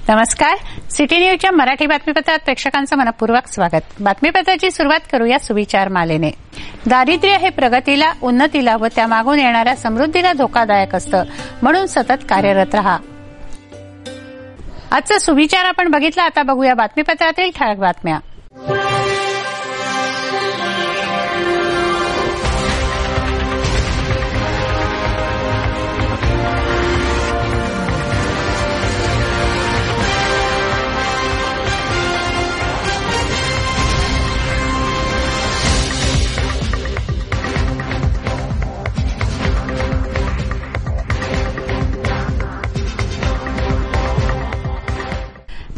नमस्कार. सिटी न्यूजच्या मराठी बातमीपत्रात प्रेक्षकांचं मनपूर्वक स्वागत. बातमीपत्राची सुरुवात करूया सुविचार मालेने. दारिद्र्य हे प्रगतीला, उन्नतीला व त्यामागून येणाऱ्या समृद्धीला धोकादायक असतं, म्हणून सतत कार्यरत रहा. आजचा सुविचार आपण बघितला. आता बघूया बातमीपत्रातील ठळक बातम्या.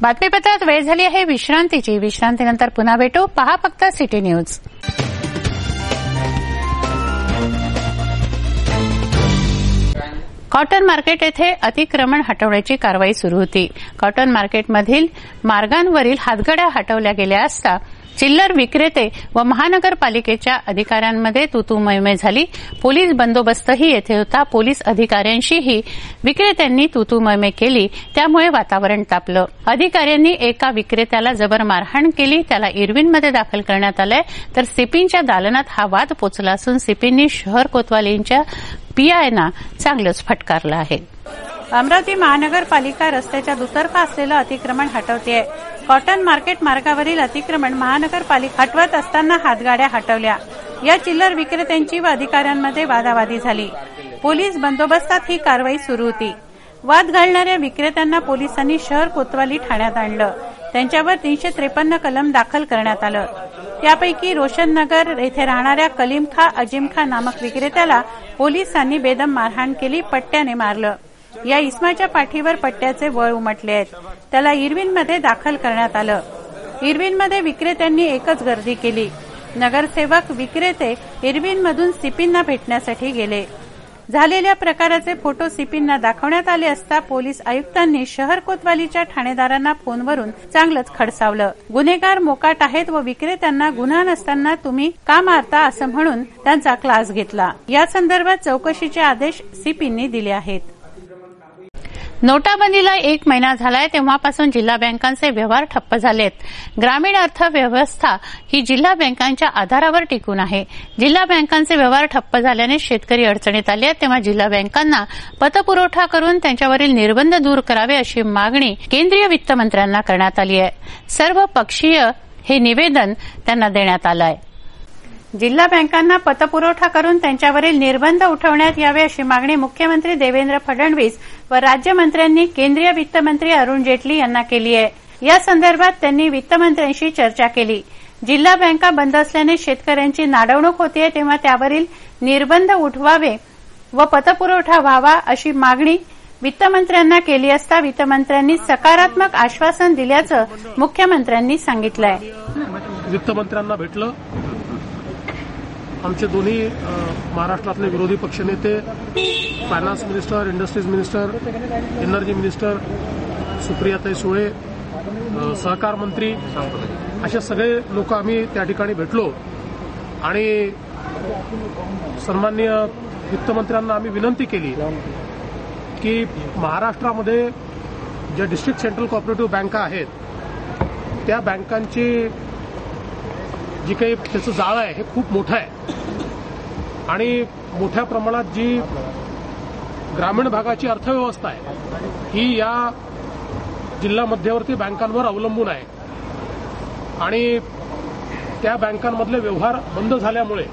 बातमीपत्रात वेळ झाली आहे विश्रांतीची. विश्रांतीनंतर पुन्हा भेटू. पहा फक्त सिटी न्यूज. कॉटन मार्केट येथे अतिक्रमण हटवण्याची कारवाई सुरू होती. कॉटन मार्केटमधील मार्गांवरील हातगाड्या हटवल्या गेल्या असता चिल्लर विक्रेते व महानगरपालिकेच्या अधिकाऱ्यांमध्ये तूतूमैमै झाली. पोलीस बंदोबस्तही येथे होता. पोलीस अधिकाऱ्यांशीही विक्रेत्यांनी तूतूमैमै केली. त्यामुळे वातावरण तापलं. अधिकाऱ्यांनी एका विक्रेत्याला जबर मारहाण केली. त्याला इरविनमध्ये दाखल करण्यात आलंय. तर सिपींच्या दालनात हा वाद पोचला असून सिपींनी शहर कोतवालींच्या पीआयना चांगलंच फटकारलं आहे. अमरावती महानगरपालिका रस्त्याच्या दुतर्फा असलेलं अतिक्रमण हटवतेय. कॉटन मार्केट मार्गावरील अतिक्रमण महानगरपालिका हटवत असताना हातगाड्या हटवल्या. या चिल्लर विक्रेत्यांची व अधिकाऱ्यांमध्ये वादावादी झाली. पोलीस बंदोबस्तात ही कारवाई सुरू होती. वाद घालणाऱ्या विक्रेत्यांना पोलिसांनी शहर कोतवाली ठाण्यात आणलं. त्यांच्यावर 353 कलम दाखल करण्यात आलं. त्यापैकी रोशन नगर येथे राहणाऱ्या कलीम खा अजिम खा नामक विक्रेत्याला पोलिसांनी बेदम मारहाण केली. पट्ट्याने मारलं. या इसमाच्या पाठीवर पट्ट्याचे वळ उमटले आहेत. त्याला इरविनमध्ये दाखल करण्यात आलं. इरविनमध्ये विक्रेत्यांनी एकच गर्दी केली. नगरसेवक विक्रेते इरविनमधून सिपींना भेटण्यासाठी गेले. झालेल्या प्रकाराचे फोटो सिपींना दाखवण्यात आले असता पोलीस आयुक्तांनी शहर कोतवालीच्या ठाणेदारांना फोनवरून चांगलंच खडसावलं. गुन्हेगार मोकाट आहेत व विक्रेत्यांना गुन्हा नसताना तुम्ही का मारता असं म्हणून त्यांचा क्लास घेतला. या संदर्भात चौकशीचे आदेश सिपींनी दिले आहेत. नोटाबंदीला 1 महिना झालाय तेव्हापासून जिल्हा बँकांचे व्यवहार ठप्प झालेत. ग्रामीण अर्थव्यवस्था ही जिल्हा बँकांच्या आधारावर टिकून आहे. जिल्हा बँकांचे व्यवहार ठप्प झाल्याने शेतकरी अडचणीत आले आहेत. तेव्हा जिल्हा बँकांना पतपुरवठा करून त्यांच्यावरील निर्बंध दूर करावे अशी मागणी केंद्रीय वित्तमंत्र्यांना करण्यात आली आहे. सर्व पक्षीय हे निवेदन त्यांना देण्यात आलं आहे. जिल्हा बँकांना पतपुरवठा करून त्यांच्यावरील निर्बंध उठवण्यात यावे अशी मागणी मुख्यमंत्री देवेंद्र फडणवीस व राज्यमंत्र्यांनी केंद्रीय वित्तमंत्री अरुण जेटली यांना केली आहे. या संदर्भात त्यांनी वित्तमंत्र्यांशी चर्चा केली. जिल्हा बँका बंद असल्याने शेतकऱ्यांची नाडवणूक होतीये, तेव्हा त्यावरील निर्बंध उठवावे व पतपुरवठा व्हावा अशी मागणी वित्तमंत्र्यांना केली असता वित्तमंत्र्यांनी सकारात्मक आश्वासन दिल्याचं मुख्यमंत्र्यांनी सांगितलंय. वित्तमंत्र्यांना भेटलं. आमचे दोन्ही महाराष्ट्रातले विरोधी पक्षनेते, finance minister, industries minister, energy minister, सुप्रियाताई सुळे, सहकार मंत्री, असे सगळे लोक आम्ही त्या ठिकाणी भेटलो आणि सन्माननीय वित्तमंत्र्यांना आम्ही विनंती केली की महाराष्ट्रामध्ये ज्या डिस्ट्रिक्ट सेंट्रल कोऑपरेटिव्ह बँका आहेत त्या बँकांची जी काही त्याचं जाळं आहे हे खूप मोठं आहे आणि मोठ्या प्रमाणात जी ग्रामीण भागाची अर्थव्यवस्था आहे ही या जिल्हा मध्यवर्ती बँकांवर अवलंबून आहे आणि त्या बँकांमधले व्यवहार बंद झाल्यामुळे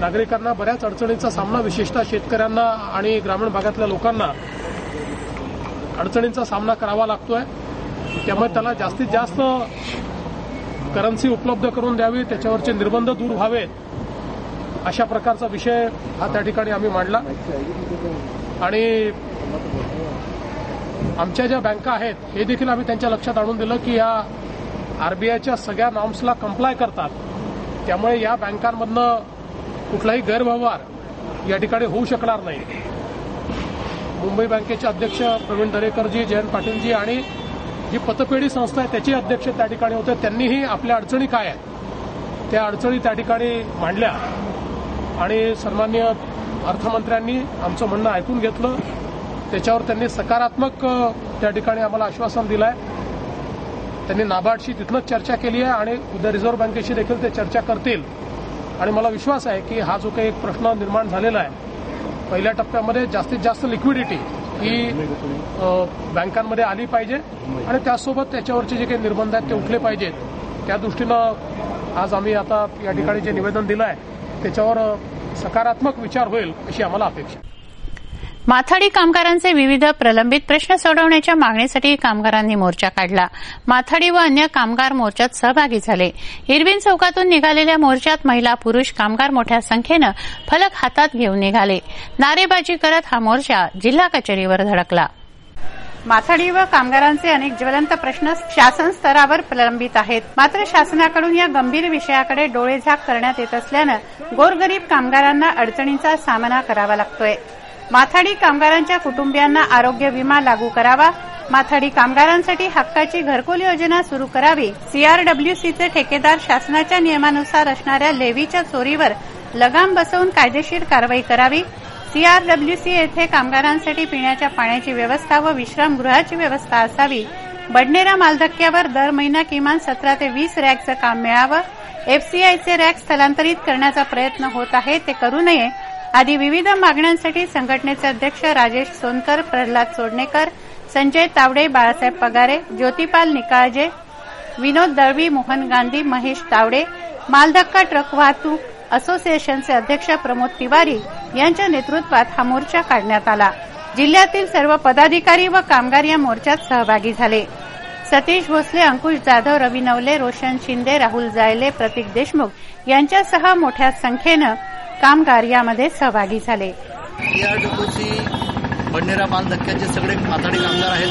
नागरिकांना बऱ्याच अडचणींचा सामना, विशेषतः शेतकऱ्यांना आणि ग्रामीण भागातल्या लोकांना अडचणींचा सामना करावा लागतोय. त्यामुळे त्याला जास्तीत जास्त करन्सी उपलब्ध करून द्यावी, त्याच्यावरचे निर्बंध दूर व्हावेत, अशा प्रकारचा विषय हा त्या ठिकाणी आम्ही मांडला. आणि आमच्या ज्या बँका आहेत हे देखील आम्ही त्यांच्या लक्षात आणून दिलं की या आरबीआयच्या सगळ्या नॉर्म्सला कंप्लाय करतात. त्यामुळे या बँकांमधनं कुठलाही गैरव्यवहार या ठिकाणी होऊ शकणार नाही. मुंबई बँकेचे अध्यक्ष प्रवीण दरेकरजी, जयंत पाटीलजी आणि जी पतपेढी संस्था आहे त्याचे अध्यक्ष त्या ठिकाणी होते. त्यांनीही आपल्या अडचणी काय आहेत त्या अडचणी त्या ठिकाणी मांडल्या आणि सन्माननीय अर्थमंत्र्यांनी आमचं म्हणणं ऐकून घेतलं. त्याच्यावर त्यांनी सकारात्मक त्या ठिकाणी आम्हाला आश्वासन दिलं आहे. त्यांनी नाबार्डशी तिथनंच चर्चा केली आहे आणि उद्या रिझर्व्ह बँकेशी देखील ते चर्चा करतील. आणि मला विश्वास आहे की हा जो काही एक प्रश्न निर्माण झालेला आहे, पहिल्या टप्प्यामध्ये जास्तीत जास्त लिक्विडिटी ही बँकांमध्ये आली पाहिजे आणि त्याचसोबत त्याच्यावरचे जे काही निर्बंध आहेत ते उठले पाहिजेत. त्या दृष्टीनं आज आम्ही आता या ठिकाणी जे निवेदन दिलं आहे त्याच्यावर सकारात्मक विचार होईल अशी आम्हाला अपेक्षा. माथाडी कामगारांचे विविध प्रलंबित प्रश्न सोडवण्याच्या मागणीसाठी कामगारांनी मोर्चा काढला. माथाडी व अन्य कामगार मोर्चात सहभागी झाले. इरविन चौकातून निघालेल्या मोर्चात महिला पुरुष कामगार मोठ्या संख्येनं फलक हातात घेऊन निघाले. नारेबाजी करत हा मोर्चा जिल्हा कचेरीवर धडकला. माथाडी व कामगारांचे अनेक ज्वलंत प्रश्न शासन स्तरावर प्रलंबित आहेत. मात्र शासनाकडून या गंभीर विषयाकडे डोळेझाक करण्यात येत असल्यानं गोरगरीब कामगारांना अडचणींचा सामना करावा लागतोय. माथाडी कामगारांच्या कुटुंबियांना आरोग्य विमा लागू करावा. माथाडी कामगारांसाठी हक्काची घरकुल योजना सुरू करावी. सीआरडब्ल्यूसीचे ठेकेदार शासनाच्या नियमानुसार असणाऱ्या लेव्हीच्या चोरीवर लगाम बसवून कायदेशीर कारवाई करावी. सीआरडब्ल्यूसी येथे कामगारांसाठी पिण्याच्या पाण्याची व्यवस्था व विश्रामगृहाची व्यवस्था असावी. बडनेरा मालधक्क्यावर दर महिना किमान 17 ते 20 रॅकचं काम मिळावं. एफसीआयचे रॅक स्थलांतरित करण्याचा प्रयत्न होत आहे, ते करू नये आदी विविध मागण्यांसाठी संघटनेचे अध्यक्ष राजेश सोनकर, प्रल्हाद सोडणेकर, संजय तावडे, बाळासाहेब पगारे, ज्योतिपाल निकाळजे, विनोद दळवी, मोहन गांधी, महेश तावडे, मालधक्का ट्रक वाहतूक असोसिएशनचे अध्यक्ष प्रमोद तिवारी यांच्या नेतृत्वात हा मोर्चा काढण्यात आला. जिल्ह्यातील सर्व पदाधिकारी व कामगार या मोर्चात सहभागी झाले. सतीश भोसले, अंकुश जाधव, रवी नवले, रोशन शिंदे, राहुल जायले, प्रतीक देशमुख यांच्यासह मोठ्या संख्येनं कामगार यामध्ये सहभागी झाले. सीआरडब्ल्यूसी बडनेरा माल धक्क्याचे सगळे माथाडी कामगार आहेत.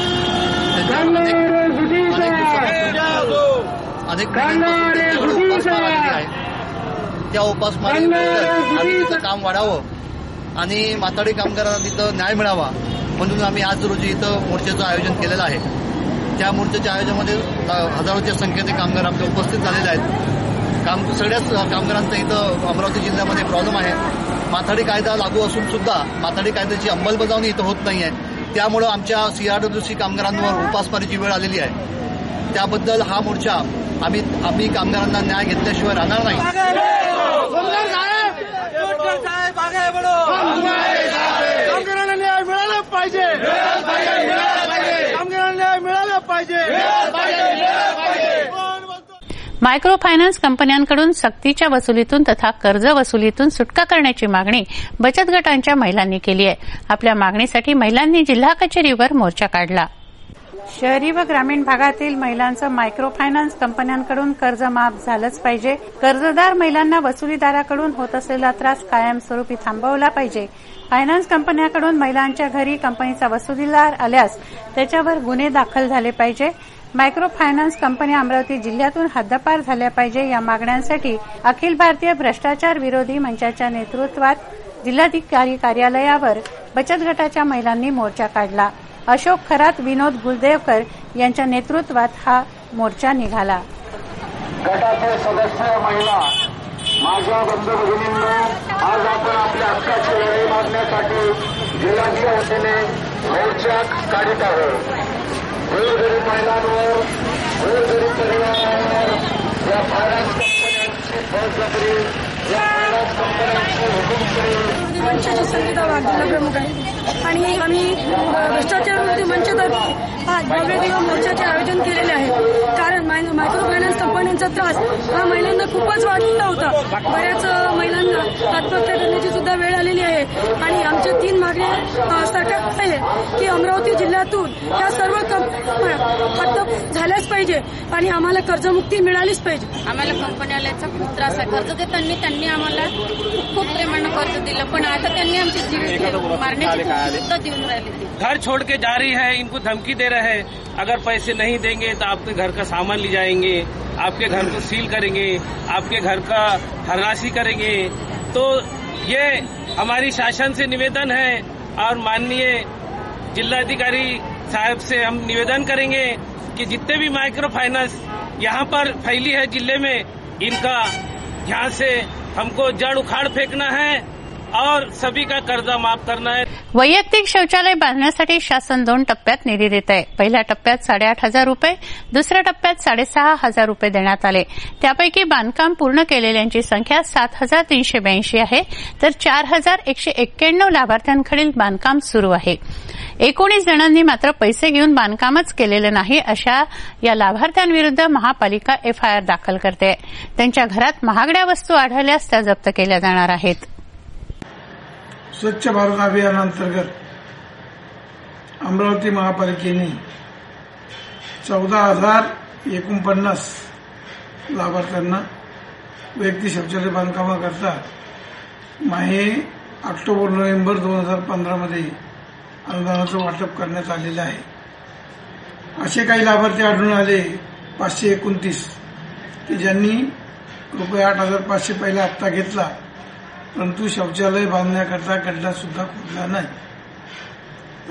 अनेक उपासमार आलेली आहे. त्या उपासमारीनंतर आम्ही तिथं काम वाढावं आणि माथाडी कामगारांना तिथं न्याय मिळावा म्हणून आम्ही आज रोजी इथं मोर्चाचं आयोजन केलेलं आहे. त्या मोर्चाच्या आयोजनामध्ये हजारोच्या संख्येने कामगार आपले उपस्थित झालेले आहेत. सगळ्याच कामगारांचा इथं अमरावती जिल्ह्यामध्ये प्रॉब्लेम आहे. माथाडी कायदा लागू असून सुद्धा माथाडी कायद्याची अंमलबजावणी इथं होत नाहीये. त्यामुळं आमच्या सीआरडब्ल्यूसी कामगारांवर उपासमारीची वेळ आलेली आहे. त्याबद्दल हा मोर्चा आम्ही कामगारांना न्याय घेतल्याशिवाय राहणार नाही. कामगारांना न्याय मिळाला पाहिजे. कामगारांना न्याय मिळाला पाहिजे. मायक्रो फायनान्स कंपन्यांकडून सक्तीच्या वसुलीतून तथा कर्ज वसुलीतून सुटका करण्याची मागणी बचत गटांच्या महिलांनी केली आहे. आपल्या मागणीसाठी महिलांनी जिल्हा कचेरीवर मोर्चा काढला. शहरी व ग्रामीण भागातील महिलांचं मायक्रो फायनान्स कंपन्यांकडून कर्ज माफ झालंच पाहिजे. कर्जदार महिलांना वसुलीदाराकडून होत असलेला त्रास कायमस्वरूपी थांबवला पाहिजे. फायनान्स कंपन्यांकडून महिलांच्या घरी कंपनीचा वसुलीदार आल्यास त्याच्यावर गुन्हे दाखल झाले पाहिजे. मायक्रो फायनान्स कंपन्या अमरावती जिल्ह्यातून हद्दपार झाल्या पाहिजे. या मागण्यांसाठी अखिल भारतीय भ्रष्टाचार विरोधी मंचाच्या नेतृत्वात जिल्हाधिकारी कार्यालयावर बचत गटाच्या महिलांनी मोर्चा काढला. अशोक खरात, विनोद गुलदेवकर यांच्या नेतृत्वात हा मोर्चा निघाला. गटाचे सदस्य महिला, माझ्या बंधू भगिनींनो, आज आपण आपल्या हक्काची लढाई मागण्यासाठी जिल्ह्याच्या वतीने मोर्चा काढत आहोत. गोरगरीब महिलांवर, गोरगरीब परिवारांवर या फायनान्स कंपन्यांची बळजबरी, या फायनान्स कंपन्यांची हुकुमशाही मंचाची संगीता वाघ जिल्हा प्रमुख आहे आणि आम्ही भ्रष्टाचार विरोधी मंचातर्फे आज भव्य दिवस मोर्चाचे आयोजन केलेले आहे. कारण मायक्रो फायनान्स कंपन्यांचा त्रास हा महिलांना खूपच वाढलेला होता. बऱ्याच महिलांना आत्महत्या करण्याची सुद्धा वेळ आलेली आहे आणि आमच्या 3 मागण्या सरकार आहे की अमरावती जिल्ह्यातून या सर्व हद्द झाल्याच पाहिजे आणि आम्हाला कर्जमुक्ती मिळालीच पाहिजे. आम्हाला कंपन्याचा खूप त्रास आहे. कर्ज देताना त्यांनी आम्हाला खूप प्रेमानं कर्ज दिलं, पण आता त्यांनी आमची जीवित मारण्याची सुद्धा देऊन राहिली. घर छोड़ के जा रही है, इनको धमकी दे रहे हैं, अगर पैसे नहीं देंगे तो आपके घर का सामान ले जाएंगे, आपके घर को सील करेंगे, आपके घर का हरासी करेंगे. तो ये हमारी शासन से निवेदन है और माननीय जिलाधिकारी साहब से हम निवेदन करेंगे कि जितने भी माइक्रो फाइनेंस यहाँ पर फैली है जिले में, इनका यहाँ से हमको जड़ उखाड़ फेंकना है और सभी का कर्जा माफ करना है. वैयक्तिक शौचालय बांधण्यासाठी शासन 2 टप्प्यात निधी देत आहे. पहिल्या टप्प्यात 8,500 रुपये, दुसऱ्या टप्प्यात 6,500 रुपये देण्यात आले. त्यापैकी बांधकाम पूर्ण केलेल्यांची संख्या 7,382 आहे, तर 4,191 लाभार्थ्यांकडील बांधकाम सुरू आहे. 19 जणांनी मात्र पैसे घेऊन बांधकामच केलेलं नाही अशा या लाभार्थ्यांविरुद्ध महापालिका एफआयआर दाखल करते. त्यांच्या घरात महागड्या वस्तू आढळल्यास त्या जप्त केल्या जाणार आहेत. स्वच्छ भारत अभियानांतर्गत अमरावती महापालिकेने 14,049 लाभार्थ्यांना वैयक्तिक शौचालय बांधकामाकरता माहे ऑक्टोबर-नोव्हेंबर 2015 मध्ये अनुदानाचं वाटप करण्यात आलेलं आहे. असे काही लाभार्थी आढळून आले 529 की ज्यांनी रुपये 8,500 पहिला हप्ता घेतला, परंतु शौचालय बांधण्याकरता गड्डा सुद्धा खोदला नाही.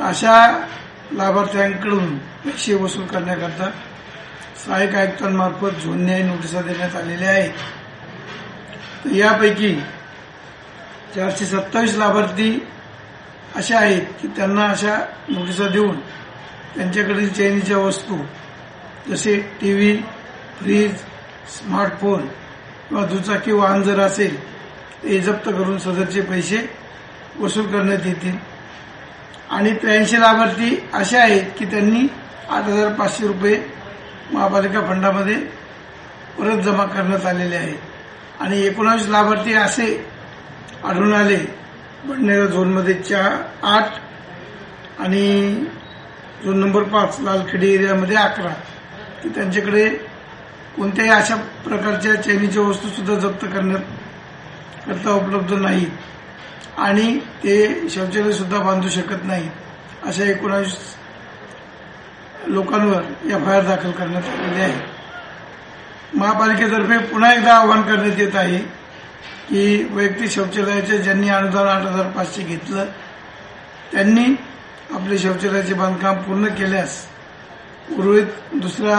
अशा लाभार्थ्यांकडून पैसे वसूल करण्याकरता सहाय्यक आयुक्तांमार्फत झोनन्यायी नोटिसा देण्यात आलेल्या आहेत. यापैकी 427 लाभार्थी अशा आहेत की त्यांना अशा नोटिसा देऊन त्यांच्याकडील चैनीच्या वस्तू जसे टीव्ही, फ्रीज, स्मार्टफोन किंवा दुचाकी वाहन जर असेल ते जप्त करून सदरचे पैसे वसूल करण्यात येतील. आणि 83 लाभार्थी असे आहेत की त्यांनी 8,500 रुपये महापालिका फंडामध्ये परत जमा करण्यात आलेले आहेत. आणि 19 लाभार्थी असे आढळून आले बडनेरा झोनमध्ये 8 आणि झोन नंबर 5 लालखेडी एरियामध्ये 11 की त्यांच्याकडे कोणत्याही अशा प्रकारच्या चैनीच्या वस्तू सुद्धा जप्त करता उपलब्ध नाहीत आणि ते शौचालय सुद्धा बांधू शकत नाहीत. अशा 19 लोकांवर एफआयआर दाखल करण्यात आलेली आहे. महापालिकेतर्फे पुन्हा एकदा आवाहन करण्यात येत आहे की वैयक्तिक शौचालयाचे ज्यांनी अनुदान 8,500 घेतलं त्यांनी आपले शौचालयाचे बांधकाम पूर्ण केल्यास उर्वरित दुसरा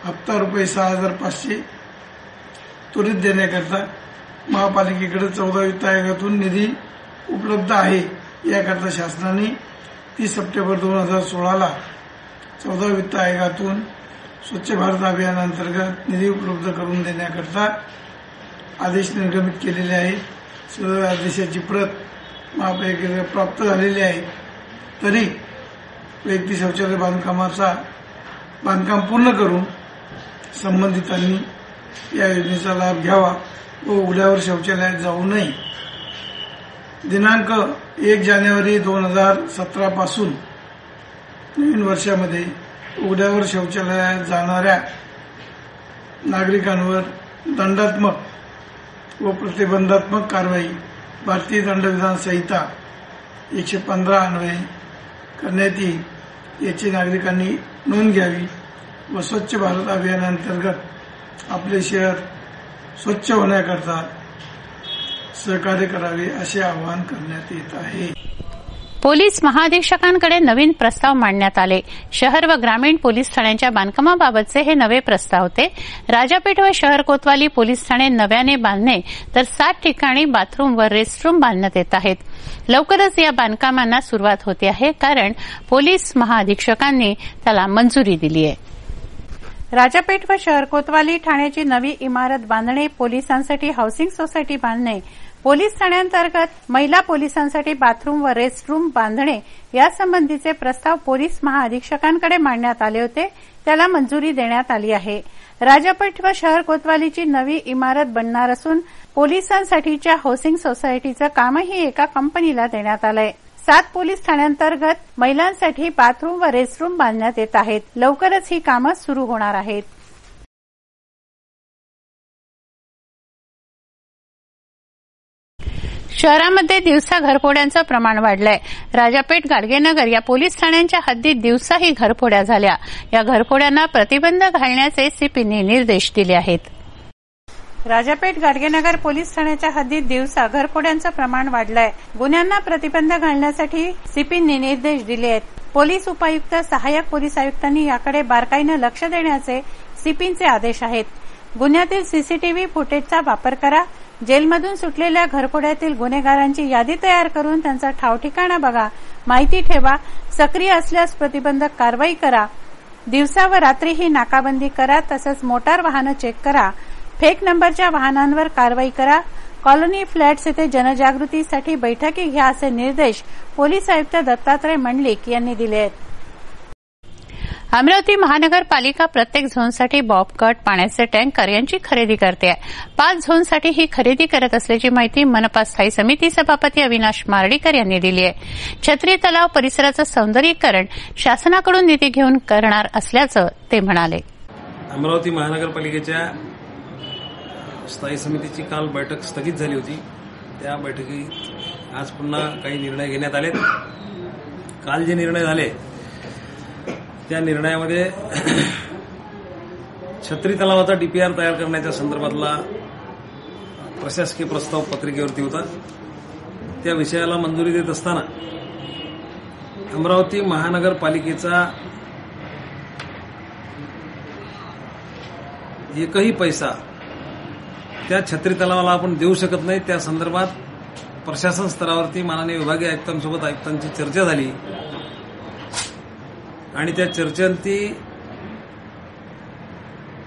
हप्ता रुपये 6,500 त्वरित देण्याकरता महापालिकेकडे 14 वित्त आयोगातून निधी उपलब्ध आहे. याकरता शासनाने 30 सप्टेंबर 2016ला 14 वित्त आयोगातून स्वच्छ भारत अभियानांतर्गत निधी उपलब्ध करून देण्याकरता आदेश निर्गमित केलेले आहेत. सदर आदेशाची प्रत महापालिकेला प्राप्त झालेली आहे. तरी वैयक्तिक शौचालय बांधकाम पूर्ण करून संबंधितांनी या योजनेचा लाभ घ्यावा व उघड्यावर शौचालयात जाऊ नये. दिनांक 1 जानेवारी 2017 पासून नवीन वर्षामध्ये उघड्यावर शौचालयात जाणाऱ्या नागरिकांवर दंडात्मक व प्रतिबंधात्मक कारवाई भारतीय दंडविधान संहिता 115 अन्वये करण्यात येईल. याची नागरिकांनी नोंद घ्यावी व स्वच्छ भारत अभियानांतर्गत आपले शहर स्वच्छ होण्याकरता सहकार्य करावे असे आवाहन करण्यात येत आहे. पोलीस महाअधीक्षकांकडे नवीन प्रस्ताव मांडण्यात आले. शहर व ग्रामीण पोलीस ठाण्यांच्या बांधकामाबाबतचे हे नवे प्रस्ताव होते. राजापेठ व शहर कोतवाली पोलीस ठाणे नव्याने बांधणे तर 7 ठिकाणी बाथरूम व रेस्टरूम बांधण्यात येत आहेत. लवकरच या बांधकामांना सुरुवात होते आहे, कारण पोलीस महाअधीक्षकांनी त्याला मंजुरी दिली आहे. राजापेठ व शहर कोतवाली ठाण्याची नवी इमारत बांधणे, पोलिसांसाठी हाऊसिंग सोसायटी बांधणे, पोलीस ठाण्यांतर्गत महिला पोलिसांसाठी बाथरूम व रेस्टरूम बांधणे यासंबंधीचे प्रस्ताव पोलीस महाअधीक्षकांकडे मांडण्यात आले होते. त्याला मंजुरी देण्यात आली आहे. राजापेठ व शहर कोतवालीची नवी इमारत बनणार असून पोलिसांसाठीच्या हाऊसिंग सोसायटीचं कामही एका कंपनीला देण्यात आलंय. 7 पोलीस ठाण्यांतर्गत महिलांसाठी बाथरूम व रेस्टरूम बांधण्यात येत आहेत. लवकरच ही कामं सुरू होणार आहेत. शहरामध्ये दिवसा घरफोड्यांचं प्रमाण वाढलंय. राजापेठ, गाडगेनगर या पोलीस ठाण्यांच्या हद्दीत दिवसाही घरफोड्या झाल्या. या घरफोड्यांना प्रतिबंध घालण्याचे सीपीने निर्देश दिले आहेत. राजापेठ, गाडगेनगर पोलीस ठाण्याच्या हद्दीत दिवसा घरफोड्यांचं प्रमाण वाढलंय. गुन्ह्यांना प्रतिबंध घालण्यासाठी सीपीने निर्देश दिले आहेत. पोलीस उपायुक्त, सहाय्यक पोलीस आयुक्तांनी याकडे बारकाईनं लक्ष देण्याचे सीपींचे आदेश आहेत. गुन्ह्यातील सीसीटीव्ही फुटेजचा वापर करा, जेलमधून सुटलेल्या घरफोड्यातील गुन्हेगारांची यादी तयार करून त्यांचा ठावठिकाणा बघा, माहिती ठेवा, सक्रिय असल्यास प्रतिबंधक कारवाई करा, दिवसा व रात्रीही नाकाबंदी करा, तसंच मोटार वाहनं चेक करा, फेक नंबरच्या वाहनांवर कारवाई करा, कॉलनी फ्लॅट्स येथे जनजागृतीसाठी बैठकी घ्या असे निर्देश पोलीस आयुक्त दत्तात्रय मंडलिक यांनी दिले आहेत. अमरावती महानगरपालिका प्रत्येक झोनसाठी बॉबकट, पाण्याचे टँकर यांची खरेदी करते. 5 झोनसाठी ही खरेदी करत असल्याची माहिती मनपा स्थायी समिती सभापती अविनाश मार्डीकर यांनी दिली आहे. छत्री तलाव परिसराचं सौंदर्यीकरण शासनाकडून निधी घेऊन करणार असल्याचं ते म्हणाले. अमरावती महानगरपालिकेच्या स्थायी समितीची काल बैठक स्थगित झाली होती. त्या बैठकीत आज पुन्हा काही निर्णय घेण्यात आले. काल जे निर्णय झाले त्या निर्णयामध्ये छत्री तलावाचा डीपीआर तयार करण्याच्या संदर्भातला प्रशासकीय प्रस्ताव पत्रिकेवरती होता. त्या विषयाला मंजुरी देत असताना अमरावती महानगरपालिकेचा एकही पैसा त्या छत्री तलावाला आपण देऊ शकत नाही. त्या संदर्भात प्रशासन स्तरावरती माननीय विभागीय आयुक्तांसोबत आयुक्तांची चर्चा झाली आणि त्या चर्चेंती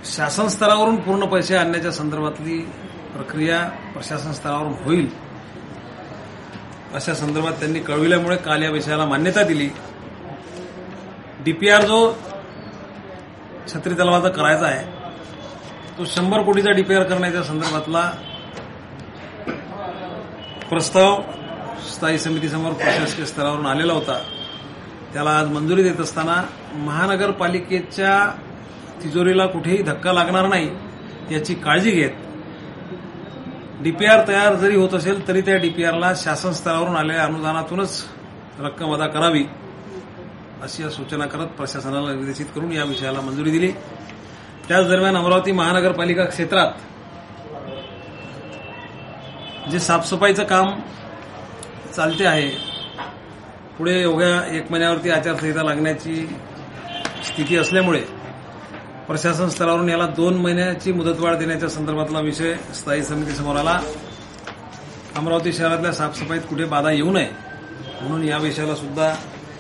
शासन स्तरावरून पूर्ण पैसे आणण्याच्या संदर्भातली प्रक्रिया प्रशासन स्तरावरून होईल अशा संदर्भात त्यांनी कळविल्यामुळे काल या विषयाला मान्यता दिली. डीपीआर जो छत्री तलावाचा करायचा आहे तो 100 कोटीचा डीपीआर करण्याच्या संदर्भातला प्रस्ताव स्थायी समितीसमोर प्रशासकीय स्तरावरून आलेला होता. त्याला आज मंजुरी देत असताना महानगरपालिकेच्या तिजोरीला कुठेही धक्का लागणार नाही याची काळजी घेत डीपीआर तयार जरी होत असेल तरी त्या डीपीआरला शासन स्तरावरून आलेल्या अनुदानातूनच रक्कम अदा करावी अशी सूचना करत प्रशासनाला निर्देशित करून या विषयाला मंजुरी दिली. त्याच दरम्यान अमरावती महानगरपालिका क्षेत्रात जे साफसफाईचं काम चालते आहे, पुढे एवढ्या 1 महिन्यावरती आचारसंहिता लागण्याची स्थिती असल्यामुळे प्रशासन स्तरावरून याला 2 महिन्याची मुदतवाढ देण्याच्या संदर्भातला विषय स्थायी समितीसमोर आला. अमरावती शहरातल्या साफसफाईत कुठे बाधा येऊ नये म्हणून या विषयाला सुद्धा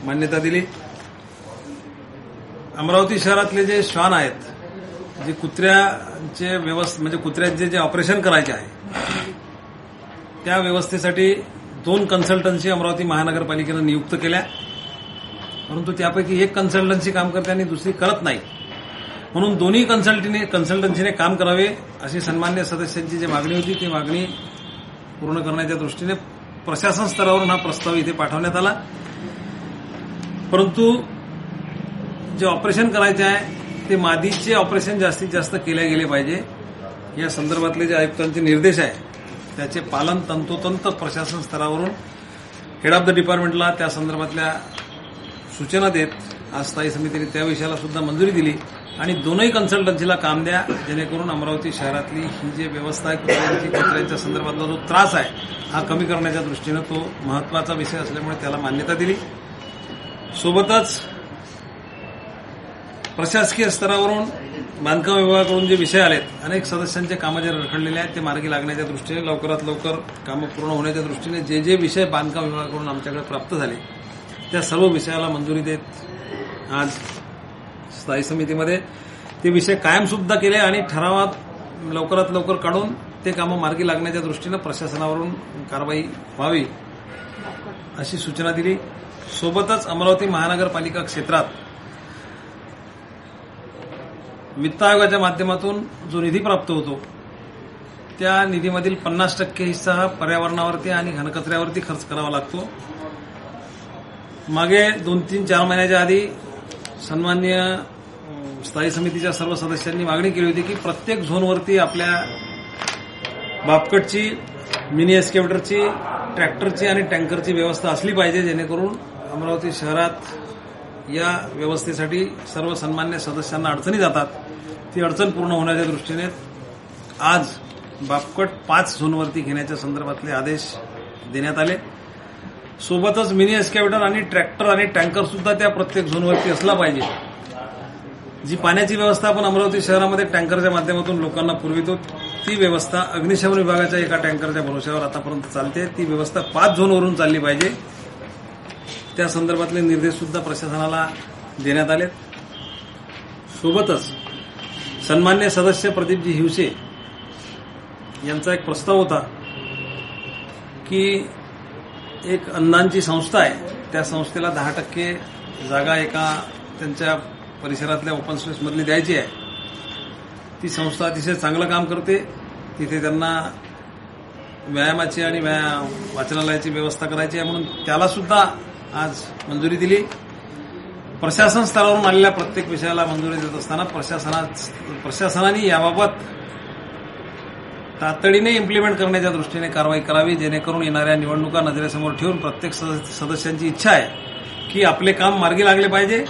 मान्यता दिली. अमरावती शहरातले जे श्वान आहेत, जे कुत्र्याचे म्हणजे कुत्र्यांचे जे ऑपरेशन करायचे आहे त्या व्यवस्थेसाठी 2 कन्सल्टन्सी अमरावती महानगरपालिकेनं नियुक्त केल्या. परंतु त्यापैकी एक कन्सल्टन्सी काम करते आणि दुसरी करत नाही. म्हणून दोन्ही कन्सल्टन्सीने काम करावे अशी सन्मान्य सदस्यांची जी मागणी होती ती मागणी पूर्ण करण्याच्या दृष्टीने प्रशासन स्तरावरून हा प्रस्ताव इथे पाठवण्यात आला. परंतु जे ऑपरेशन करायचे आहे ते मादीचे ऑपरेशन जास्तीत जास्त केले गेले पाहिजे या संदर्भातले जे आयुक्तांचे निर्देश आहे त्याचे पालन तंतोतंत प्रशासन स्तरावरून हेड ऑफ द डिपार्टमेंटला त्या संदर्भातल्या सूचना देत आज स्थायी समितीने त्या विषयाला सुद्धा मंजुरी दिली आणि दोनही कन्सल्टन्सीला काम द्या जेणेकरून अमरावती शहरातली ही जी व्यवस्था आहे कुत्र्यांच्या संदर्भातला जो त्रास आहे हा कमी करण्याच्या दृष्टीनं तो महत्वाचा विषय असल्यामुळे त्याला मान्यता दिली. सोबतच प्रशासकीय स्तरावरून बांधकाम विभागाकडून जे विषय आलेत, अनेक सदस्यांचे कामं जे रखडलेले आहेत ते मार्गी लागण्याच्या दृष्टीने लवकरात लवकर कामं पूर्ण होण्याच्या दृष्टीने जे जे विषय बांधकाम विभागाकडून आमच्याकडे प्राप्त झाले त्या सर्व विषयाला मंजुरी देत आज स्थायी समितीमध्ये ते विषय कायम सुद्धा केले आणि ठरावात लवकरात लवकर काढून ते कामं मार्गी लागण्याच्या दृष्टीनं प्रशासनावरून कारवाई व्हावी अशी सूचना दिली. सोबतच अमरावती महानगरपालिका क्षेत्रात वित्त आयोगाच्या माध्यमातून जो निधी प्राप्त होतो त्या निधीमधील 50% हिस्सा हा पर्यावरणावरती आणि घनकचऱ्यावरती खर्च करावा लागतो. मागे 2-3-4 महिन्याच्या आधी सन्माननीय स्थायी समितीच्या सर्व सदस्यांनी मागणी केली होती की प्रत्येक झोनवरती आपल्या बापकटची, मिनी एक्स्केव्हेटरची, ट्रॅक्टरची आणि टँकरची व्यवस्था असली पाहिजे जेणेकरून अमरावती शहरात या व्यवस्थेसाठी सर्व सन्मान्य सदस्यांना अडचणी जातात. ती अडचण पूर्ण होण्याच्या दृष्टीने आज बापकट 5 झोनवरती घेण्याच्या संदर्भातले आदेश देण्यात आले. सोबतच मिनी एक्स्केव्हेटर आणि ट्रॅक्टर आणि टँकर सुद्धा त्या प्रत्येक झोनवरती असला पाहिजे. जी पाण्याची व्यवस्था आपण अमरावती शहरामध्ये टँकरच्या माध्यमातून लोकांना पुरवितो ती व्यवस्था अग्निशमन विभागाच्या एका टँकरच्या भरोश्यावर आतापर्यंत चालते. ती व्यवस्था 5 झोनवरून चालली पाहिजे. त्या संदर्भातले निर्देश सुद्धा प्रशासनाला देण्यात आले. सोबतच सन्मान्य सदस्य प्रदीपजी हिवसे यांचा एक प्रस्ताव होता की एक अन्नांची संस्था आहे, त्या संस्थेला 10% जागा एका त्यांच्या परिसरातल्या ओपन स्पेसमधली द्यायची आहे. ती संस्था अतिशय चांगलं काम करते. तिथे त्यांना व्यायामाची आणि वाचनालयाची व्यवस्था करायची आहे, म्हणून त्याला सुद्धा आज मंजुरी दिली. प्रशासन स्तरावरून आलेल्या प्रत्येक विषयाला मंजुरी देत असताना प्रशासनाने याबाबत तातडीने इम्प्लिमेंट करण्याच्या दृष्टीने कारवाई करावी, जेणेकरून येणाऱ्या निवडणुका नजरेसमोर ठेवून प्रत्येक सदस्यांची इच्छा आहे की आपले काम मार्गी लागले पाहिजे.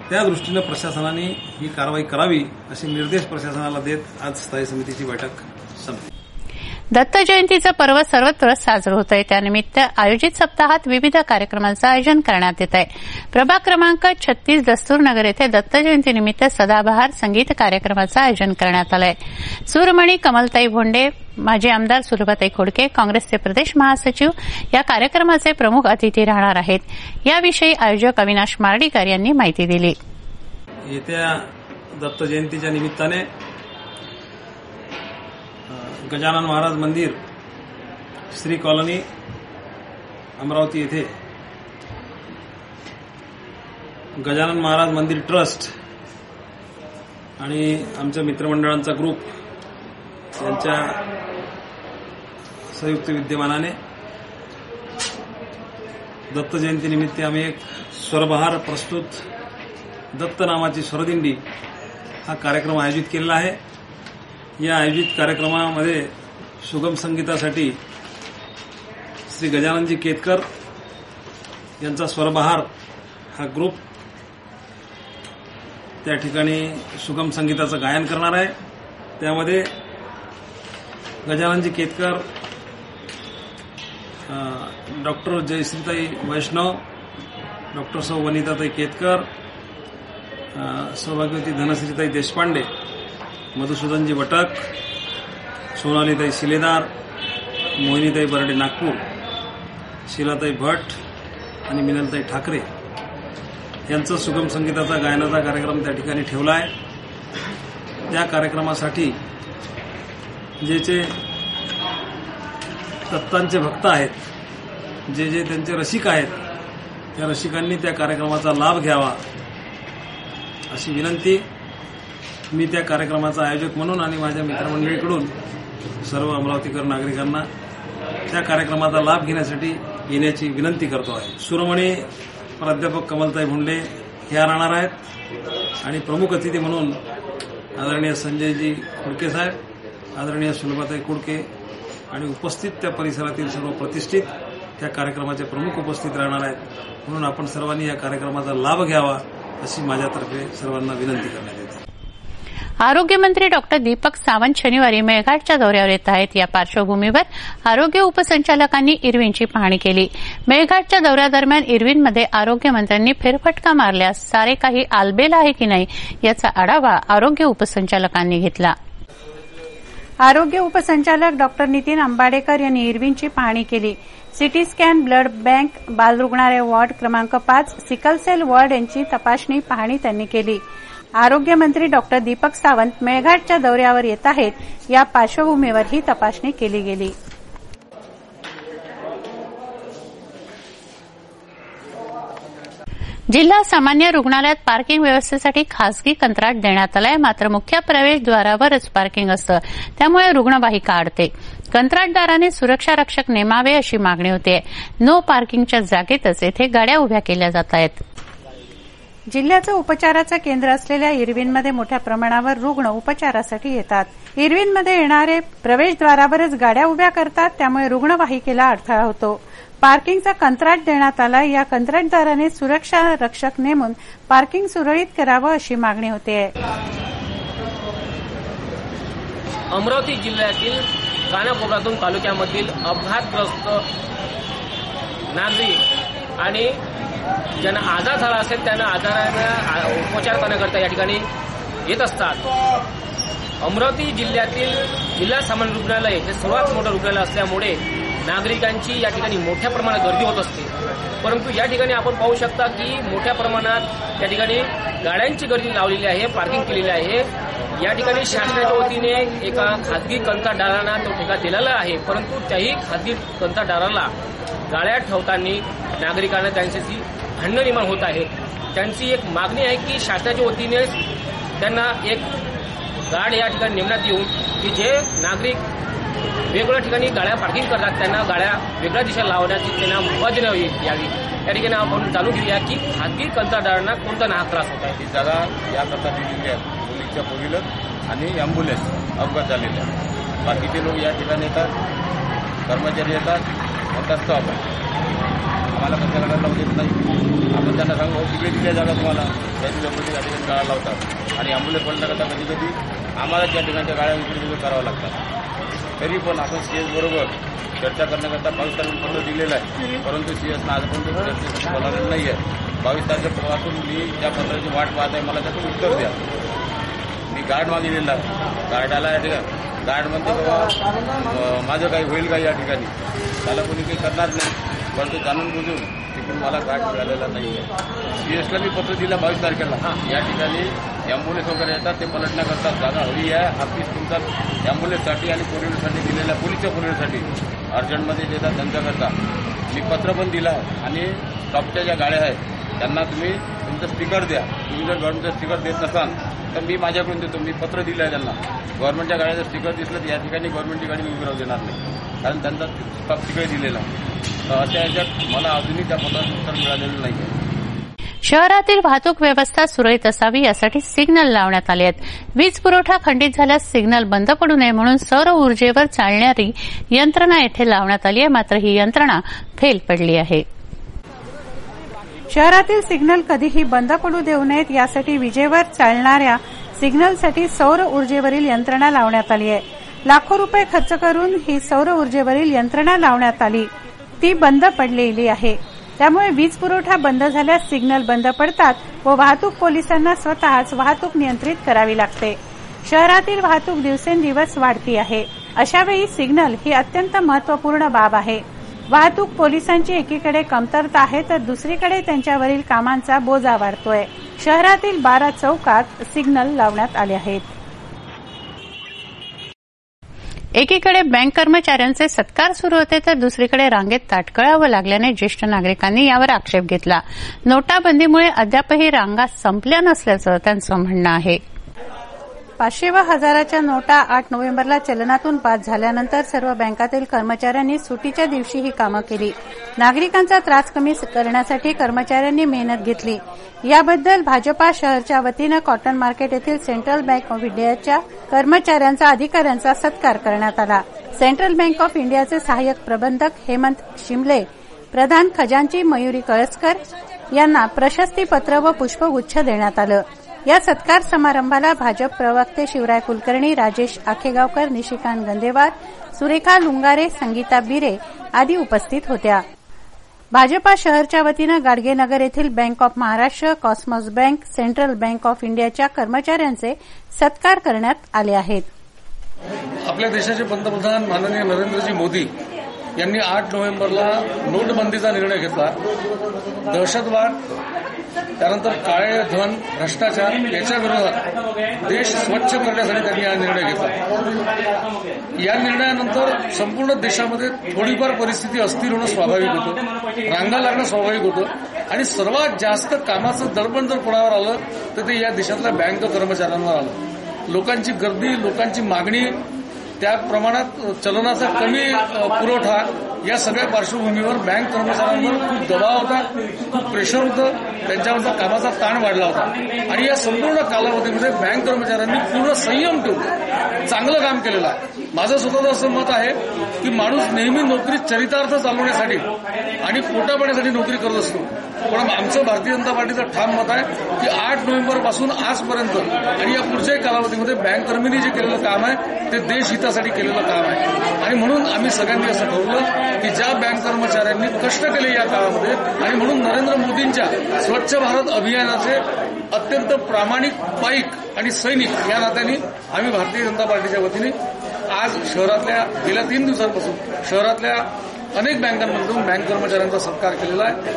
त्या दृष्टीनं प्रशासनाने ही कारवाई करावी असे निर्देश प्रशासनाला देत आज स्थायी समितीची बैठक संपली. दत्त जयंतीचं पर्व सर्वत्र साजरं होत आहे. त्यानिमित्त आयोजित सप्ताहात विविध कार्यक्रमांचं आयोजन करण्यात येत आहे. प्रभाग क्रमांक 36 दस्तूरनगर येथे दत्त जयंतीनिमित्त सदाबहार संगीत कार्यक्रमाचं आयोजन करण्यात आलं आहे. सूरमणी कमलताई भोंडे, माजी आमदार सुलभाताई खोडके, काँग्रेसचे प्रदेश महासचिव या कार्यक्रमाचे प्रमुख अतिथी राहणार आहेत. याविषयी आयोजक अविनाश मार्डीकर यांनी माहिती दिली. येत्या दत्त जयंतीच्या निमित्ताने गजानन महाराज मंदिर, श्री कॉलनी, अमरावती येथे गजानन महाराज मंदिर ट्रस्ट आणि आमच्या मित्रमंडळांचा ग्रुप यांच्या संयुक्त विद्यमानाने दत्त जयंतीनिमित्त आम्ही एक स्वरबहार प्रस्तुत दत्त नामाची स्वरदिंडी हा कार्यक्रम आयोजित केलेला आहे. या आयोजित कार्यक्रमामध्ये सुगम संगीतासाठी श्री गजाननजी केतकर यांचा स्वरबहार हा ग्रुप त्या ठिकाणी सुगम संगीताचं गायन करणार आहे. त्यामध्ये गजाननजी केतकर, डॉक्टर जयश्रीताई वैष्णव, डॉक्टर सौ वनिताताई केतकर, सौभाग्यवती धनश्रीताई देशपांडे, मधुसूदनजी वटक, सोनालीताई शिलेदार, मोहिनीताई बर्डे नागपूर, शीलाताई भट आणि मिनलताई ठाकरे यांचा सुगम संगीताचा गायनाचा कार्यक्रम त्या ठिकाणी ठेवला आहे. त्या कार्यक्रमासाठी जे दत्तांचे भक्त आहेत, जे त्यांचे रसिक आहेत, त्या रसिकांनी त्या कार्यक्रमाचा लाभ घ्यावा अशी विनंती मी त्या कार्यक्रमाचा आयोजक म्हणून आणि माझ्या मित्रमंडळीकडून सर्व अमरावतीकर नागरिकांना त्या कार्यक्रमाचा लाभ घेण्यासाठी येण्याची विनंती करतो आहे. सुरमणी प्राध्यापक कमलताई भोंडे ह्या राहणार आहेत आणि प्रमुख अतिथी म्हणून आदरणीय संजयजी खोडके साहेब, आदरणीय सुलभाताई खोडके आणि उपस्थित त्या परिसरातील सर्व प्रतिष्ठित त्या कार्यक्रमाचे प्रमुख उपस्थित राहणार आहेत. म्हणून आपण सर्वांनी या कार्यक्रमाचा लाभ घ्यावा अशी माझ्यातर्फे सर्वांना विनंती करण्यात येते. आरोग्यमंत्री डॉक्टर दीपक सावंत शनिवारी मेळघाटच्या दौऱ्यावर येत आहेत. या पार्श्वभूमीवर आरोग्य उपसंचालकांनी इरविनची पाहणी केली. मेळघाटच्या दौऱ्यादरम्यान इरविनमध्ये आरोग्यमंत्र्यांनी फेरफटका मारल्यास सारे काही आलबेल आहे की नाही याचा आढावा आरोग्य उपसंचालकांनी घेतला. आरोग्य उपसंचालक डॉक्टर नितीन अंबाडेकर यांनी इरविनची पाहणी केली. सिटी स्कॅन, ब्लड बँक, बालरुग्णालय वॉर्ड क्रमांक 5, सिकलसेल वॉर्ड यांची तपासणी पाहणी त्यांनी केली. आरोग्यमंत्री डॉक्टर दीपक सावंत मेळघाटच्या दौऱ्यावर येत आहेत. या पार्श्वभूमीवर ही तपासणी केली गेली. जिल्हा सामान्य रुग्णालयात पार्किंग व्यवस्थेसाठी खासगी कंत्राट देण्यात आलं आहे. मात्र मुख्य प्रवेशद्वारावरच पार्किंग असतं, त्यामुळे रुग्णवाहिका अडते. कंत्राटदाराने सुरक्षा रक्षक नेमावे अशी मागणी होते. नो पार्किंगच्या जागेतच येथे गाड्या उभ्या केल्या जात आहेत. जिल्ह्याचं उपचाराचं केंद्र असलेल्या इरविनमध्ये मोठ्या प्रमाणावर रुग्ण उपचारासाठी येतात. इरविनमध्ये येणारे प्रवेशद्वारावरच गाड्या उभ्या करतात, त्यामुळे रुग्णवाहिकेला अडथळा होतो. पार्किंगचा कंत्राट देण्यात आला. या कंत्राटदाराने सुरक्षा रक्षक नेमून पार्किंग सुरळीत करावं अशी मागणी होते. अमरावती जिल्ह्यातील कानाकोपऱ्यातून तालुक्यामधील अपघातग्रस्त नागरिक आणि ज्यांना आजार झाला असेल त्यांना आजारांना उपचार करण्याकरता या ठिकाणी येत असतात. अमरावती जिल्ह्यातील जिल्हा सामान्य रुग्णालय हे सर्वात मोठं रुग्णालय असल्यामुळे नागरिकांची या ठिकाणी मोठ्या प्रमाणात गर्दी होत असते. परंतु या ठिकाणी आपण पाहू शकता की मोठ्या प्रमाणात या ठिकाणी गाड्यांची गर्दी लावलेली आहे, पार्किंग केलेली आहे. या ठिकाणी शासनाच्या वतीने एका खासगी कंत्राटदारांना तो ठेका दिलेला आहे, परंतु त्याही खासगी कंत्राटदाराला गाड्या ठेवताना नागरिकांना त्यांच्याशी भांडणं निर्माण होत आहेत. त्यांची एक मागणी आहे की शासनाच्या वतीने त्यांना एक गार्ड या ठिकाणी नेमण्यात येऊन की जे नागरिक वेगवेगळ्या ठिकाणी गाड्या पार्किंग करतात त्यांना गाड्या वेगळ्या दिशेला लावण्याची त्यांना मुभा देण्यात यावी. या ठिकाणी आपण जाणून घेऊया की खासगी कंत्राटदारांना कोणता नाहक त्रास होत आहे. ही जागा याकरता दिलेली आहे पोलीसच्या फोर व्हीलर आणि अँब्युलन्स अपघात झालेले आहे. बाकीचे लोक या ठिकाणी येतात, कर्मचारी येतात, म्हणतात स्टॉप आहे, आम्हाला कशा गाड्या लावू देत नाही. आपण त्यांना सांगू तिकडे दिल्या जागा तुम्हाला त्याची जबरदस्ती त्या ठिकाणी गाड्या लावतात आणि अँब्युलन्स पडण्याकरता कधी कधी आम्हाला त्या ठिकाणच्या गाड्या इकडे तिकडे कराव्या लागतात. तरी पण आपण सीएस बरोबर चर्चा करण्याकरता 22 तारखेला पत्र दिलेलं आहे, परंतु सीएसनं आजपर्यंत चर्चेसाठी बोलावलेलं नाही आहे. 22 तारखेपासून मी त्या पत्राची वाट पाहत आहे, मला त्याचं उत्तर द्या. मी गार्ड मागितलेला आहे, गार्डाला या ठिकाणी गार्ड म्हणते बाबा माझं काही होईल का या ठिकाणी, त्याला कोणी काही करणार नाही, परंतु जाणून बुजून तिकडून मला गार्ड मिळालेला नाही आहे. सीएसला मी पत्र दिलं 22 तारखेला. या ठिकाणी अँब्युलन्स वगैरे येतात, ते पलटण्याकरता जागा हवी आहे. ऑफिस तुमचा अँब्युलन्ससाठी आणि फोर व्हीलरसाठी दिलेल्या पोलीसच्या फोर व्हीलरसाठी अर्जंटमध्ये देतात त्यांच्याकरता. मी पत्र पण दिलं आहे आणि स्टॉपच्या ज्या गाड्या आहेत त्यांना तुम्ही तुमचं स्टिकर द्या. तुम्ही जर गव्हर्नमेंटचं स्टिकर देत नसाल तर मी माझ्याकडून देतो. मी पत्र दिलं आहे त्यांना. गव्हर्नमेंटच्या गाड्याचं स्टिकर दिसलं तर या ठिकाणी गव्हर्नमेंटची गाडी मी उभी राहू देणार नाही, कारण त्यांचा स्टॉप तिकडे दिलेला आहे. तर अशा याच्यात मला अजूनही त्या पत्राचं उत्तर मिळालेलं नाही आहे. शहरातील वाहतूक व्यवस्था सुरळीत असावी यासाठी सिग्नल लावण्यात आले आहेत. वीज पुरवठा खंडित झाल्यास सिग्नल बंद पडू नये म्हणून सौर ऊर्जेवर चालणारी यंत्रणा येथे लावण्यात आली आहे, मात्र ही यंत्रणा फेल पडली आहे. शहरातील सिग्नल कधीही बंद पडू देऊ नयेत यासाठी विजेवर चालणाऱ्या सिग्नलसाठी सौर ऊर्जेवरील यंत्रणा लावण्यात आली आहे. लाखो रुपये खर्च करून ही सौर ऊर्जेवरील यंत्रणा लावण्यात आली, ती बंद पडलेली आहे. त्यामुळे वीज पुरवठा बंद झाल्यास सिग्नल बंद पडतात व वाहतूक पोलिसांना स्वतःच वाहतूक नियंत्रित करावी लागते. शहरातील वाहतूक दिवसेंदिवस वाढती आहे. अशावेळी सिग्नल ही अत्यंत महत्वपूर्ण बाब आहे. वाहतूक पोलिसांची एकीकडे कमतरता आहे तर दुसरीकडे त्यांच्यावरील कामांचा बोजा वाढतोय. शहरातील 12 चौकात सिग्नल लावण्यात आले आहेत. एकीकडे बँक कर्मचाऱ्यांचे सत्कार सुरू होते तर दुसरीकडे रांगेत ताटकळावं लागल्याने ज्येष्ठ नागरिकांनी यावर आक्षेप घेतला. नोटाबंदीमुळे अद्यापही रांगा संपल्या नसल्याचं त्यांचं म्हणणं आहे. 500 व 1000च्या नोटा 8 नोव्हेंबरला चलनातून बाद झाल्यानंतर सर्व बँकातील कर्मचाऱ्यांनी सुटीच्या दिवशी ही कामं केली. नागरिकांचा त्रास कमी करण्यासाठी कर्मचाऱ्यांनी मेहनत घेतली. याबद्दल भाजपा शहरच्या वतीनं कॉटन मार्केट येथील सेंट्रल बँक ऑफ इंडियाच्या कर्मचाऱ्यांचा अधिकाऱ्यांचा सत्कार करण्यात आला. सेंट्रल बँक ऑफ इंडियाचे सहाय्यक प्रबंधक हेमंत शिमले, प्रधान खजांची मयुरी कळसकर यांना प्रशस्तीपत्र व पुष्पगुच्छ देण्यात आलं. या सत्कार समारंभाला भाजप प्रवक्ते शिवराय कुलकर्णी, राजेश आखेगावकर, निशिकांत गंदेवार, सुरेखा लुंगारे, संगीता बिरे आदी उपस्थित होत्या. भाजपा शहरच्या वतीनं गाडगेनगर येथील bank of Maharashtra, Cosmos bank, central bank of इंडियाच्या कर्मचाऱ्यांचे सत्कार करण्यात आले आहेत. आपल्या देशाचे पंतप्रधान माननीय नरेंद्रजी मोदी यांनी 8 नोव्हेंबरला नोटबंदीचा निर्णय घेतला. दहशतवाद, त्यानंतर काळे धन, भ्रष्टाचार याच्या विरोधात देश स्वच्छ करण्यासाठी त्यांनी हा निर्णय घेतला. या निर्णयानंतर संपूर्ण देशामध्ये थोडीफार परिस्थिती अस्थिर होणं स्वाभाविक होतं, रांगा लागणं स्वाभाविक होतं आणि सर्वात जास्त कामाचं दडपण जर कोणावर आलं तर ते या देशातल्या बँक कर्मचाऱ्यांवर आलं. लोकांची गर्दी, लोकांची मागणी, त्या प्रमाणात चलनाचा कमी पुरवठा या सगळ्या पार्श्वभूमीवर बँक कर्मचाऱ्यांवर खूप दबाव होता, खूप प्रेशर होतं, त्यांच्यावरचा कामाचा ताण वाढला होता आणि या संपूर्ण कालावधीमध्ये बँक कर्मचाऱ्यांनी पूर्ण संयम ठेवून चांगलं काम केलेलं आहे. माझं स्वतःचं असं मत आहे की माणूस नेहमी नोकरी चरितार्थ चालवण्यासाठी आणि पोटापाण्यासाठी नोकरी करत असतो, पण आमचं भारतीय जनता पार्टीचं ठाम मत आहे की 8 नोव्हेंबरपासून आजपर्यंत आणि या पुढच्याही कालावधीमध्ये बँक कर्मचाऱ्यांनी जे केलेलं काम आहे ते देशहितासाठी केलेलं काम आहे. आणि म्हणून आम्ही सगळ्यांनी असं ठरवलं की ज्या बँक कर्मचाऱ्यांनी कष्ट केले या काळामध्ये आणि म्हणून नरेंद्र मोदींच्या स्वच्छ भारत अभियानाचे अत्यंत प्रामाणिक पाईक आणि सैनिक या नात्याने आम्ही भारतीय जनता पार्टीच्या वतीने आज शहरातल्या गेल्या 3 दिवसांपासून शहरातल्या अनेक बँकांमधून बँक कर्मचाऱ्यांचा सत्कार केलेला आहे.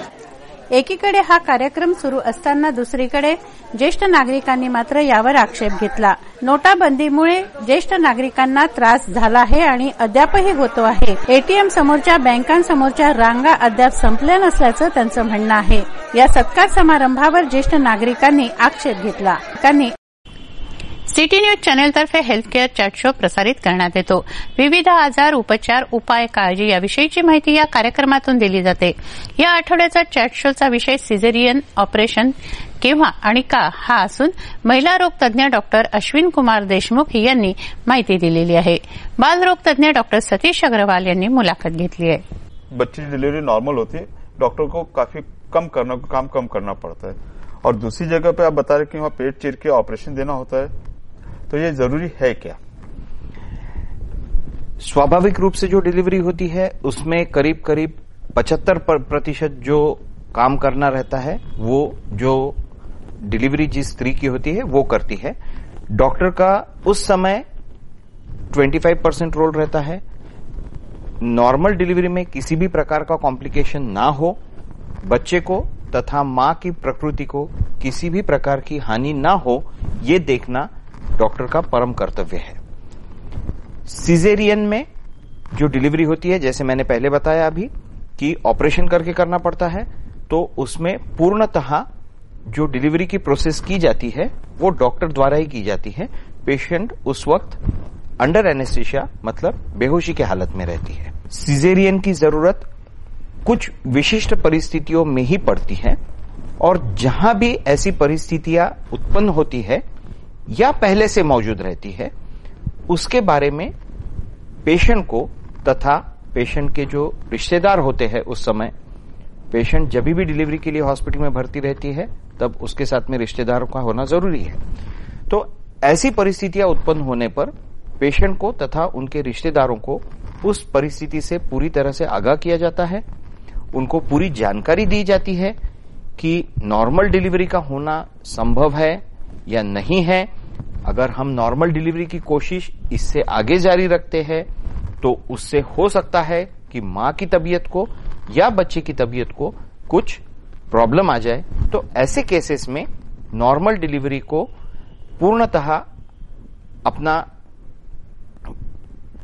एकीकडे हा कार्यक्रम सुरू असताना दुसरीकडे ज्येष्ठ नागरिकांनी मात्र यावर आक्षेप घेतला. नोटाबंदीमुळे ज्येष्ठ नागरिकांना त्रास झाला आहे आणि अद्यापही होतो आहे. एटीएम समोरच्या बँकांसमोरच्या रांगा अद्याप संपल्या नसल्याचं त्यांचं म्हणणं आहे. या सत्कार समारंभावर ज्येष्ठ नागरिकांनी आक्षेप घेतला. सिटी न्यूज चॅनेलतर्फे हेल्थ केअर चॅट शो प्रसारित करण्यात येतो. विविध आजार, उपचार, उपाय, काळजी याविषयीची माहिती या कार्यक्रमातून दिली जाते. या आठवड्याचा चॅट शोचा विषय सिझेरियन ऑपरेशन केव्हा आणि का हा असून महिला रोग तज्ञ डॉक्टर अश्विन कुमार देशमुख यांनी माहिती दिलेली आहे. बालरोग तज्ञ डॉक्टर सतीश अग्रवाल यांनी मुलाखत घेतली आहे. बच्चे की डिलीवरी नॉर्मल होती है, डॉक्टर को काफी काम कम करना पड़ता है. और दूसरी जगह पे आप बता रहे कि वहां पेट चीर के ऑपरेशन देना होता है, तो ये जरूरी है क्या? स्वाभाविक रूप से जो डिलीवरी होती है उसमें करीब 75% जो काम करना रहता है वो जो डिलीवरी जिस स्त्री की होती है वो करती है. डॉक्टर का उस समय 25% रोल रहता है. नॉर्मल डिलीवरी में किसी भी प्रकार का कॉम्प्लिकेशन ना हो, बच्चे को तथा मां की प्रकृति को किसी भी प्रकार की हानि ना हो, ये देखना डॉक्टर का परम कर्तव्य है. सिजेरियन में जो डिलीवरी होती है, जैसे मैंने पहले बताया अभी कि ऑपरेशन करके करना पड़ता है, तो उसमें पूर्णतः जो डिलीवरी की प्रोसेस की जाती है वो डॉक्टर द्वारा ही की जाती है. पेशेंट उस वक्त अंडर एनेस्थीसिया मतलब बेहोशी की हालत में रहती है. सिजेरियन की जरूरत कुछ विशिष्ट परिस्थितियों में ही पड़ती है और जहां भी ऐसी परिस्थितियां उत्पन्न होती है या पहले से मौजूद रहती है, उसके बारे में पेशेंट को तथा पेशेंट के जो रिश्तेदार होते हैं, उस समय पेशेंट जब भी डिलीवरी के लिए हॉस्पिटल में भर्ती रहती है तब उसके साथ में रिश्तेदारों का होना जरूरी है. तो ऐसी परिस्थितियां उत्पन्न होने पर पेशेंट को तथा उनके रिश्तेदारों को उस परिस्थिति से पूरी तरह से आगाह किया जाता है. उनको पूरी जानकारी दी जाती है कि नॉर्मल डिलीवरी का होना संभव है या नहीं है. अगर हम नॉर्मल डिलीवरी की कोशिश इससे आगे जारी रखते हैं तो उससे हो सकता है कि मां की तबीयत को या बच्चे की तबीयत को कुछ प्रॉब्लम आ जाए. तो ऐसे केसेस में नॉर्मल डिलीवरी को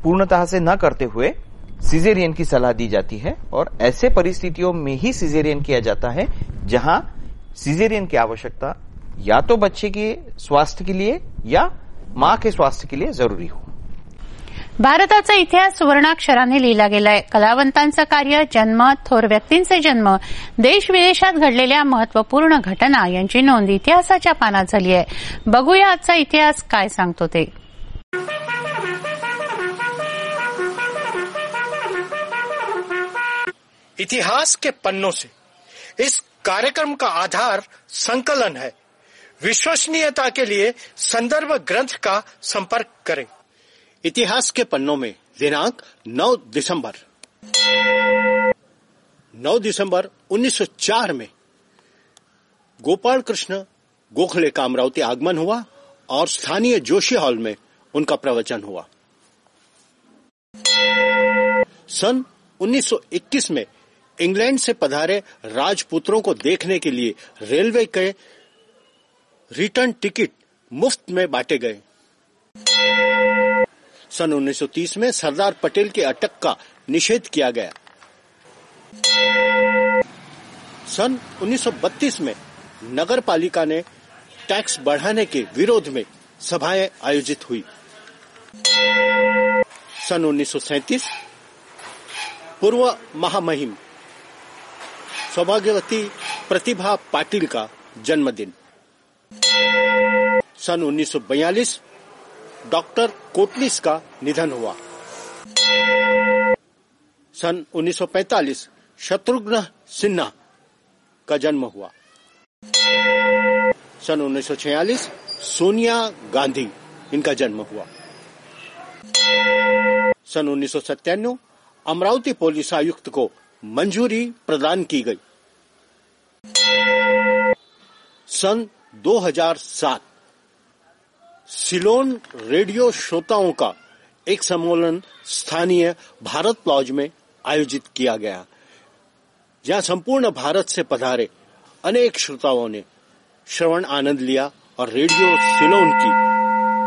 पूर्णतः से न करते हुए सिजेरियन की सलाह दी जाती है. और ऐसे परिस्थितियों में ही सिजेरियन किया जाता है जहां सिजेरियन की आवश्यकता या तो बच्चे के स्वास्थ्य के लिए या मां के स्वास्थ्य के लिए जरुरी हो. भारताचा इतिहास सुवर्णाक्षराने लिहिला गेलाय. कलावंतांचं कार्य, जन्म, थोर व्यक्तींचे जन्म, देश विदेशात घडलेल्या महत्वपूर्ण घटना यांची नोंद इतिहासाच्या पानात झाली आहे. बघूया आजचा इतिहास काय सांगतो ते. इतिहास के पन्नों से इस कार्यक्रम का आधार संकलन है. विश्वसनीयता के लिए संदर्भ ग्रंथ का संपर्क करें. इतिहास के पन्नों में दिनांक 9 दिसंबर 1904 में गोपाल कृष्ण गोखले का अमरावती आगमन हुआ और स्थानीय जोशी हॉल में उनका प्रवचन हुआ. सन 1921 में इंग्लैंड से पधारे राजपुत्रों को देखने के लिए रेलवे के रिटर्न टिकट मुफ्त में बांटे गए. सन 1930 में सरदार पटेल के अटक का निषेध किया गया. सन 1932 में नगर पालिका ने टैक्स बढ़ाने के विरोध में सभाएं आयोजित हुई. सन 1937 पूर्व महामहिम सौभाग्यवती प्रतिभा पाटिल का जन्मदिन. सन 1942 डॉक्टर कोटलिस का निधन हुआ. सन 1945 शत्रुघ्न सिन्हा का जन्म हुआ। सन 1946 सोनिया गांधी इनका जन्म हुआ। सन 1997 अमरावती पुलिस आयुक्त को मंजूरी प्रदान की गई। सन 2007 सिलोन रेडियो श्रोताओं का एक सम्मेलन स्थानीय भारत लॉज में आयोजित किया गया, जहां संपूर्ण भारत से पधारे अनेक श्रोताओं ने श्रवण आनंद लिया और रेडियो सिलोन की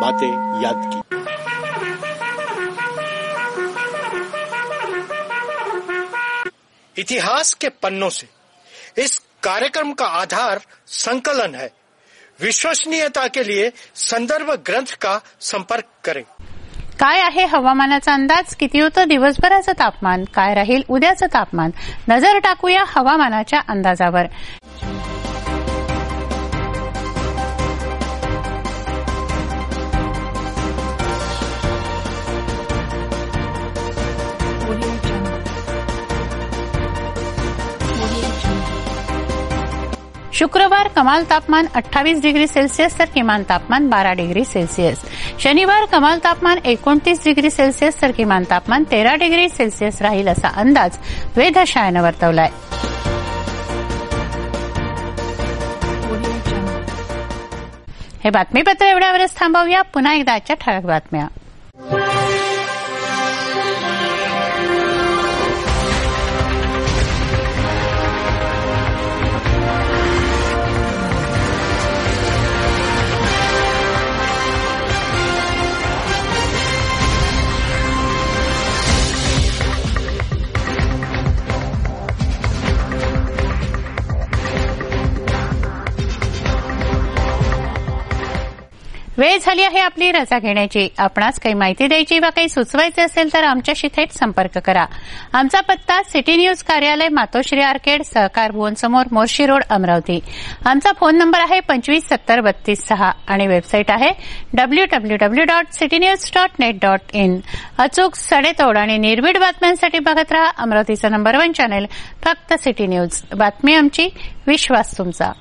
बातें याद की। इतिहास के पन्नों से इस कार्यक्रम का आधार संकलन है। विश्वसनीयता के लिए संदर्भ ग्रंथ का संपर्क करें। काय आहे हवामानाचा अंदाज? किती होतं दिवसभराचं तापमान? काय राहील उद्याचं तापमान? नजर टाकूया हवामानाच्या अंदाजावर। शुक्रवार कमाल तापमान 28 डिग्री सेल्सिअस तर किमान तापमान 12 डिग्री सेल्सिअस। शनिवार कमाल तापमान 29 डिग्री सेल्सिअस तर किमान तापमान 13 डिग्री सेल्सिअस राहील असा अंदाज वेधशाळेनं वर्तवलाय। हे बातमीपत्र एवढ्यावरच थांबवूया। पुन्हा एकदा आजच्या ठळक बातम्या। वेळ झाली आहे आपली रजा घेण्याची। आपणास काही माहिती द्यायची वा काही सुचवायचे असेल तर आमच्याशी थेट संपर्क करा। आमचा पत्ता सिटी न्यूज कार्यालय, मातोश्री आर्केड, सहकार भुवन समोर, मोर्शी रोड, अमरावती। आमचा फोन नंबर आहे 25703236 आणि वेबसाईट आहे www.citynews.net.in। अचूक, सडेतोड आणि निर्भीड बातम्यांसाठी बघत रहा अमरावतीचा नंबर 1 चॅनल फक्त सिटी न्यूज। बातमी आमची, विश्वास तुमचा।